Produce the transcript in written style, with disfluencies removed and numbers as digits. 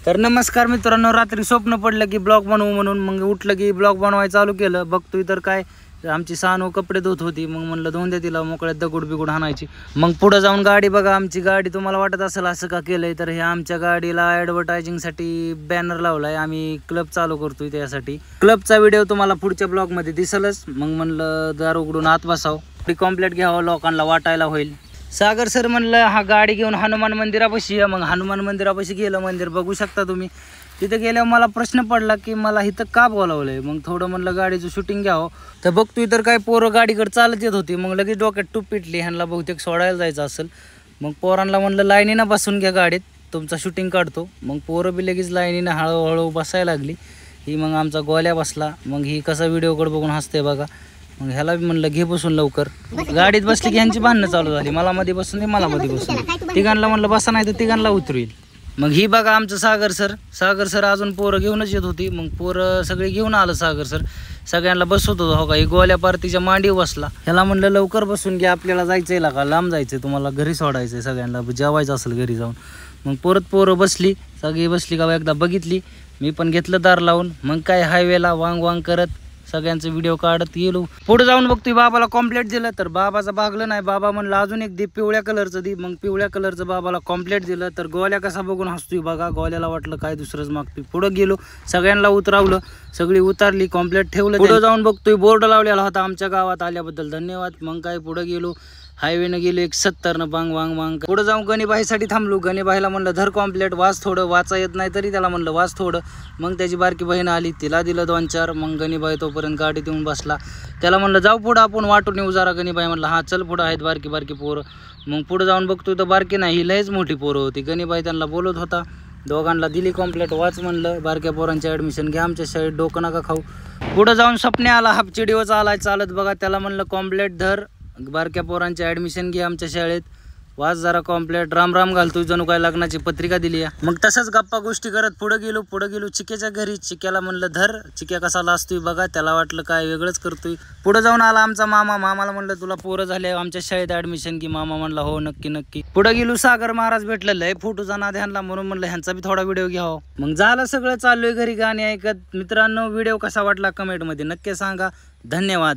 तर नमस्कार मित्रांनो, रात्री स्वप्न पडलं की ब्लॉग बनवू म्हणून मग उठलं की ब्लॉग बनवायला चालू केलं. बघतोय तर काय आमची सानू कपडे धुत होती. मग म्हणलं धुवून दे तिला, मोकळ्यात दगड बिगुड हाणायची. मग पुढे जाऊन गाडी बघा, आमची गाडी तुम्हाला वाटत असेल असं का केलंय, तर हे आमच्या गाडीला ॲडव्हर्टायझिंगसाठी बॅनर लावलाय. आम्ही क्लब चालू करतोय, त्यासाठी क्लबचा व्हिडिओ तुम्हाला पुढच्या ब्लॉगमध्ये दिसेलच. मग म्हणलं दार उघडून आत बसावं, ती कॉम्प्लेट घ्यावं, लोकांना वाटायला होईल. सागर सर म्हणलं हा गाडी घेऊन हनुमान मंदिरापाशी या. मग हनुमान मंदिरापाशी गेलं. मंदिर बघू शकता तुम्ही. तिथे गेल्यावर मला प्रश्न पडला की मला इथं का बोलावलंय. मग थोडं म्हणलं गाडीचं शूटिंग घ्यावं. तर बघतोय तर काय पोरं गाडीकडे चालत येत होती. मग लगेच डोक्यात टूप पिटली, ह्यांना बहुतेक सोडायला जायचं असेल. मग पोरांना म्हणलं लाईनीनं बसून घ्या गाडीत, तुमचा शूटिंग काढतो. मग पोरं बी लगेच लाईनीनं हळूहळू बसायला लागली. ही मग आमचा गोल्या बसला. मग ही कसा व्हिडिओकडे बघून हसते बघा. मग ह्याला बी म्हणलं घे बसून लवकर. गाडीत बसली की ह्यांची भांडणं चालू झाली, मला मध्ये बसून दे, मला मध्ये बसून दे. तिघांना म्हणलं बसा, नाही तर तिघांना उतरवील. मग ही बघा आमचं सागर सर अजून पोरं घेऊनच येत होती. मग पोरं सगळे घेऊन आलं सागर सर, सगळ्यांना बसवत होतो. हो का, ही गोल्या पार्टीच्या मांडीवर बसला. ह्याला म्हणलं लवकर बसून घ्या, आपल्याला जायचंय का, लांब जायचंय, तुम्हाला घरी सोडायचंय, सगळ्यांना जेवायचं असेल घरी जाऊन. मग पोरं बसली, सगळी बसली का एकदा बघितली. मी पण घेतलं दार लावून. मग काय हायवेला वांग वांग करत सगळ्यांचं व्हिडिओ काढत गेलो. पुढे जाऊन बघतोय बाबाला कॉम्प्लेट दिलं, तर बाबाचं भागलं नाही. बाबा म्हणलं अजून एक दे, पिवळ्या कलरचं दे. मग पिवळ्या कलरचं बाबाला कॉम्प्लेट दिलं. तर गोल्या कसा बघून हसतोय बघा. गोल्याला वाटलं काय दुसरंच मागतोय. पुढं गेलो, सगळ्यांना उतरावलं, सगळी उतारली, कॉम्प्लेट ठेवलं. पुढं जाऊन बघतोय बोर्ड लावलेला होता, आमच्या गावात आल्याबद्दल धन्यवाद. मग काय पुढं गेलो, हायवेनं गेलो 170 बांग वांग वांग. पुढं जाऊन गणेबाईसाठी थांबलो. गणेबाईला म्हणलं धर कॉम्प्लेट, वाच थोडं, वाचा येत नाही तरी त्याला म्हणलं वाच थोडं. मग त्याची बारकी बहीण आली, तिला दिलं 2-4. मग गणेबाई तोपर्यंत गाडीत येऊन बसला. त्याला म्हणलं जाऊ पुढं, आपण वाटून येऊ जरा. गणेबाई म्हणलं हां चल, पुढं आहेत बारकी बारकी पोरं. मग पुढं जाऊन बघतोय तर बारकी नाही, ही लयच मोठी पोरं होती. गणेबाई त्यांना बोलत होता, दोघांना दिली कॉम्प्लेट, वाच म्हणलं. बारक्या पोरांची ॲडमिशन घ्या, आमच्या शाळेत डोकं नका खाऊ. पुढं जाऊन स्वप्ने आला, हाफ चिडीवच आलाय चालत बघा. त्याला म्हणलं कॉम्प्लेट धर, बारक्या पोरांची ॲडमिशन घे आमच्या शाळेत, वाच जरा कॉम्प्लेट. राम राम घालतोय, जणू काय लग्नाची पत्रिका दिली आहे. मग तसंच गप्पा गोष्टी करत पुढं गेलो चिक्याच्या घरी. चिक्याला म्हणलं धर, चिक्या कसा लाजतोय बघा. त्याला वाटलं काय वेगळंच करतोय. पुढं जाऊन आला आमचा मामा. मामाला म्हणलं तुला पोरं झाले, आमच्या शाळेत ॲडमिशन घे. मामा म्हणला हो नक्की. पुढं गेलो, सागर महाराज भेटलेलं आहे, फोटोचा नाद ह्यांना, म्हणून म्हणलं ह्यांचा बी थोडा व्हिडिओ घ्यावा. मग झालं सगळं, चाललोय घरी गाणी ऐकत. मित्रांनो, व्हिडिओ कसा वाटला कमेंटमध्ये नक्की सांगा. धन्यवाद.